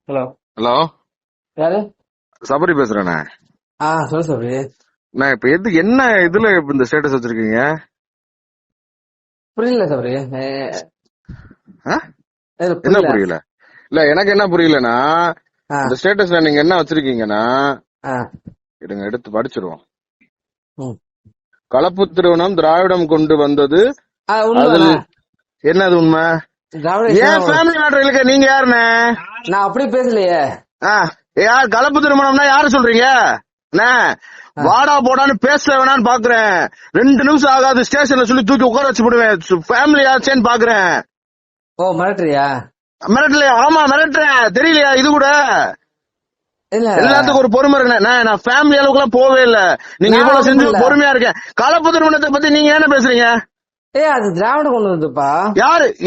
Hello. Hello, யாரு? சபரி பேசுறேண்ணே. சொல்லு சபரி. நான் இப்ப என்ன இதுல இந்த ஸ்டேட்டஸ் வச்சிருக்கீங்க? புரியல சபரி. ஆ? என்ன புரியல? இல்ல எனக்கு என்ன புரியலன்னா, இந்த ஸ்டேட்டஸ்ல நீங்க என்ன வச்சிருக்கீங்கன்னா, எடுங்க எடுத்து படிச்சிருவோம். கலப்பு திருமணம் திராவிடம் கொண்டு வந்தது. அதில் என்னது உண்மை? ஏன் ஃபேமிலி மேட்டர் இல்ல, நீங்க யாருண்ணே? நான் அப்படி பேசலையே. யார் கலப்பு திருமணம்னா யாரு சொல்றீங்க? வாடா போடான்னு பேச வேணான்னு பாக்குறேன். 2 நிமிஷம் ஆகாது ஸ்டேஷன்ல சொல்லி தூக்கி உட்கார வச்சு போடுவேன். ஃபேமிலி ஆச்சேன்னு பாக்குறேன். ஓ மிரட்டுறியா? மிரட்டலையா? ஆமா மிரட்டுறேன். தெரியலையா இது கூட? எல்லாத்துக்கும் ஒரு பொறுமை இருக்கு. நான் ஃபேமிலி அளவுக்கு எல்லாம் போவே இல்ல. நீங்க இவ்வளவு செஞ்சு பொறுமையா இருக்கேன். கலப்பு திருமணத்தை பத்தி நீங்க என்ன பேசுறீங்க? அது திராவிடம் கொண்டு வந்துப்பா.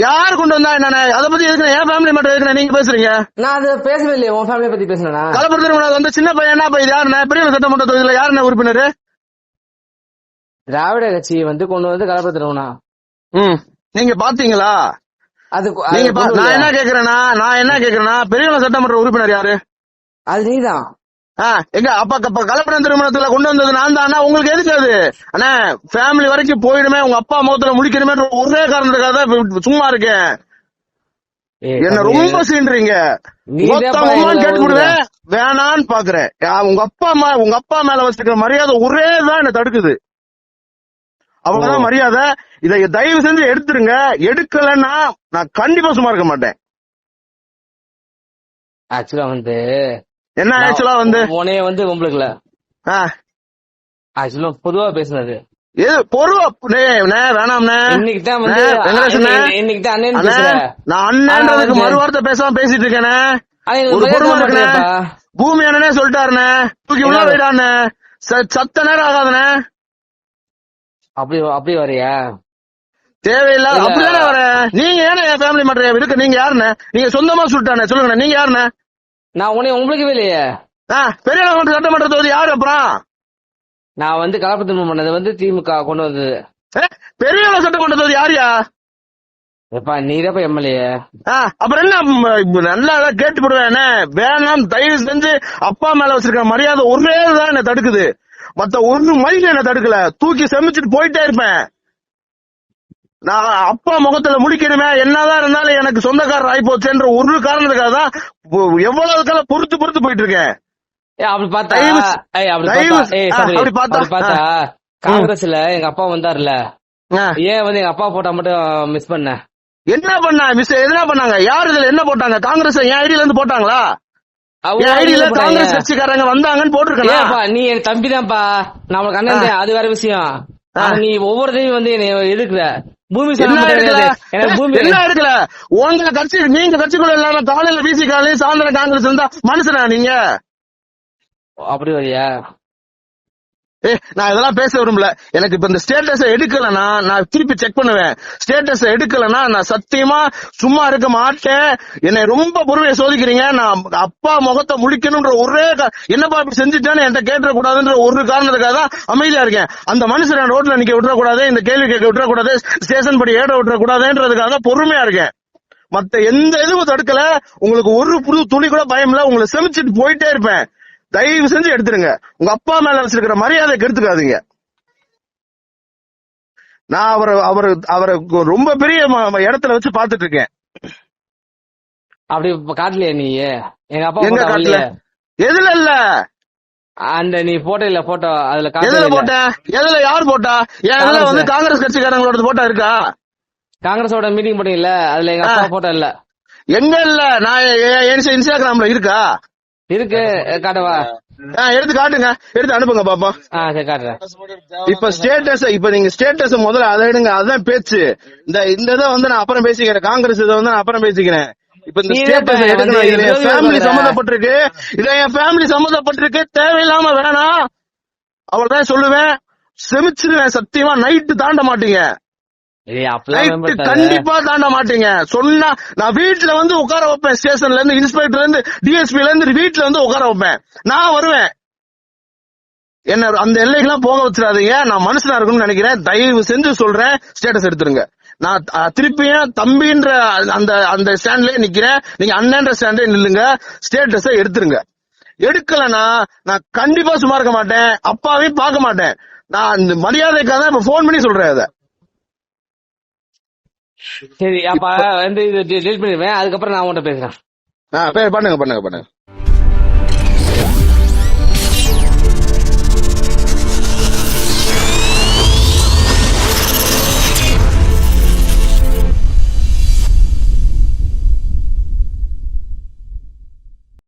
யாரு கொண்டு வந்தா என்ன? அத பத்தி எதுக்கு என் ஃபேமிலி மட்டும் எதுக்கு நீங்க பேசுறீங்க? நான் அது பேசவே இல்லையே. உன் ஃபேமிலியை பத்தி பேசுனா? கலப்பு திருமணம் வந்து சின்ன பையன் என்ன பையன்? யாருண்ணே? பெரிய சட்டமன்ற தொகுதியில யாருண்ணே உறுப்பினர்? திராவிட கட்சி வந்து கொண்டு வந்து கலப்பு திருமணம். நீங்க பாத்தீங்களா? அது நான் என்ன கேக்குறேன்னா பெரிய சட்டமன்ற உறுப்பினர் யாரு? அது நீதான். எங்க அப்பா கலப்படம் திருமணத்துல கொண்டு வந்தது நான் தான். உங்களுக்கு எதுக்கு அது? அண்ணா ஃபேமிலி வரைக்கும் போயிடுமே, உங்க அப்பா முகத்துல முடிக்கணுமே ஒரே காரணத்துக்காக தான் சும்மா இருக்கேன். என்ன ரொம்ப சீன்றீங்க. கேட்டு விடுவேன் வேணான்னு பாக்குறேன். உங்க அப்பா மேல வச்சிருக்கிற மரியாதை ஒரே தான் என்ன தடுக்குது. அவ்வளவுதான் மரியாதை. இதை தயவு செஞ்சு எடுத்துருங்க. எடுக்கலன்னா நான் கண்டிப்பா சும்மா இருக்க மாட்டேன். ஆக்சுவலா வந்து என்ன ஆக்சுவலா வந்து உனைய வந்து உங்களுக்கு ஆக்சுவலா பொதுவா பேசுனது வேணாம்ண்ணே. இன்னைக்கு தான் வந்து நான் அண்ணன்றதுக்கு மறுவார்த்தை பேசாம பேசிட்டு இருக்கேனே. ஒரு பொறுமை இருக்குண்ணே. பூமி அண்ணனே சொல்லிட்டாருண்ணே, தூக்கி உள்ள போயிடாண்ணே. சத்த நேரம் ஆகாதுண்ணே. அப்படி வரையா? தேவையில்லாத அப்படிதானே வரேன். நீங்க ஏன்னா என் ஃபேமிலி மட்டும் இருக்கு. நீங்க யாருண்ணே? நீங்க சொந்தமா சொல்லிட்டானே சொல்லுங்க. நீங்க யாருண்ணே? நான் உன்னை உங்களுக்கு இல்லையே. பெரிய சட்டமன்ற தொகுதி யாரு? அப்புறம் நான் வந்து கலப்பு திருமணம் பண்ணது வந்து திமுக கொண்டு வந்தது. பெரிய சட்டமன்ற தொகுதி யாரியா? எப்பா நீதான் எம்எல்ஏ. அப்புறம் என்ன நல்லா கேட்டு போடுவேன். வேணாம் தயவு செஞ்சு. அப்பா மேல வச்சிருக்க மரியாதை ஒரே தான் என்ன தடுக்குது. மத்த ஒரு மைல் என்ன தடுக்கல. தூக்கி செமிச்சிட்டு போயிட்டே இருப்பேன். நான் அப்பா முகத்துல முடிக்கணுமே, என்னதான் இருந்தாலும் எனக்கு சொந்தக்காரர் ஆகி போச்சுன்ற ஒரு காரணத்துக்காக தான் எவ்வளவு காலம் பொறுத்து போயிட்டு இருக்கேன். அப்படி பார்த்தா காங்கிரஸ்ல எங்க அப்பா வந்தாருல, ஏன் வந்து எங்க அப்பா போட்டா மட்டும் மிஸ் பண்ண? என்ன பண்ண மிஸ்? எதுனா பண்ணாங்க? யாரு இதுல என்ன போட்டாங்க? காங்கிரஸ் என் ஐடியில இருந்து போட்டாங்களா? என் ஐடியில காங்கிரஸ் கட்சிக்காரங்க வந்தாங்கன்னு போட்டிருக்கேன். நீ என் தம்பிதான்ப்பா, நம்மளுக்கு அண்ணன். அது வேற விஷயம். நீ ஒவ்வொருத்தையும் வந்து எடுக்கிற பூமி என்ன எடுக்கல. உங்க கட்சி நீங்க கட்சிக்குள்ள இல்லாம காலையில பிசி காலையில சாயந்தரம் காங்கிரஸ் இருந்தா மனுஷனா நீங்க? அப்படி வரியா? நான் இதெல்லாம் பேச விரும்பல. எனக்கு இப்ப இந்த ஸ்டேட்டஸ் எடுக்கலன்னா நான் திருப்பி செக் பண்ணுவேன். ஸ்டேட்டஸ் எடுக்கலன்னா நான் சத்தியமா சும்மா இருக்க மாட்டேன். என்னை ரொம்ப பொறுமையை சோதிக்கிறீங்க. நான் அப்பா முகத்தை முழிக்கணும்ன்ற ஒரே என்னப்பா இப்படி செஞ்சுட்டான்னு என்கிட்ட கேட்டுற கூடாதுன்ற ஒரு காரணத்துக்காக தான் அமைதியா இருக்கேன். அந்த மனுஷன் ரோட்ல நிக்க விட்டுறக்கூடாது, இந்த கேள்வி கேட்க விட்டுறக்கூடாது, ஸ்டேஷன் படி ஏட விட்டுறக்கூடாதுன்றதுக்காக தான் பொறுமையா இருக்கேன். மத்த எந்த இதுவும் தடுக்கல. உங்களுக்கு ஒரு புது துளி கூட பயம் இல்ல. உங்களை செமிச்சிட்டு போயிட்டே இருப்பேன். தயவு செஞ்சு எடுத்துருங்க. உங்க அப்பா மேல வச்சிருக்கிற மரியாதை கெடுத்துக்காதீங்க. நான் அவரை ரொம்ப பெரிய இடத்துல வச்சு பாத்துட்டு இருக்கேன். அப்படி காட்டலையா நீ? எங்க அப்பா எங்க காட்டல? எதுல இல்ல? அந்த நீ போட்டோ இல்ல போட்டோ அதுல எதுல போட்ட? எதுல யார் போட்டா? எதுல வந்து காங்கிரஸ் கட்சிக்காரங்களோட போட்டோ இருக்கா? காங்கிரஸோட மீட்டிங் போட்டீங்கல்ல, அதுல எங்க அப்பா போட்டோ இல்ல. எங்க இல்ல? நான் இன்ஸ்டாகிராம்ல இருக்கா? இருக்கு, காட்டவா? எடுத்து காட்டுங்க, எடுத்து அனுப்புங்க பாப்பா. காட்டுறேன். இப்ப ஸ்டேட்டஸ், இப்ப நீங்க ஸ்டேட்டஸ் முதல்ல அதை எடுங்க. அதுதான் பேச்சு. இந்த இதை வந்து நான் அப்புறம் பேசிக்கிறேன். காங்கிரஸ் இதை வந்து நான் அப்புறம் பேசிக்கிறேன். இப்ப இந்த ஸ்டேட்டஸ் எடுக்கணும். இதுல என் ஃபேமிலி சம்மந்தப்பட்டிருக்கு. இதுல என் ஃபேமிலி சம்மந்தப்பட்டிருக்கு. தேவையில்லாம வேணாம். அவ்வளவுதான் சொல்லுவேன். செமிச்சிருவேன் சத்தியமா. நைட்டு தாண்ட மாட்டீங்க. கண்டிப்பா தாண்ட மாட்டீங்க. சொன்னா நான் வீட்டுல வந்து உட்கார வைப்பேன். ஸ்டேஷன்ல இருந்து இன்ஸ்பெக்டர்ல இருந்து டிஎஸ்பில இருந்து வீட்டுல வந்து உட்கார வைப்பேன். நான் வருவேன். என்ன அந்த எல்லைக்கெல்லாம் போக வச்சிடாதீங்க. நான் மனுஷனா இருக்கணும்னு நினைக்கிறேன். தயவு செஞ்சு சொல்றேன், ஸ்டேட்டஸ் எடுத்துருங்க. நான் திருப்பியும் தம்பின்ற அந்த அந்த ஸ்டாண்ட்லயே நிக்கிறேன். நீங்க அண்ணன்ற ஸ்டாண்ட்லயே நில்லுங்க. ஸ்டேட்டஸ எடுத்துருங்க. எடுக்கலனா நான் கண்டிப்பா சும்மா இருக்க மாட்டேன். அப்பாவையும் பார்க்க மாட்டேன். நான் இந்த மரியாதைக்காக தான் இப்ப போன் பண்ணி சொல்றேன் அத. சரி அப்ப வந்து இது டெலிட் பண்ணிடுவேன். அதுக்கப்புறம் நான் உன்கிட்ட பேசுறேன். பண்ணுங்க.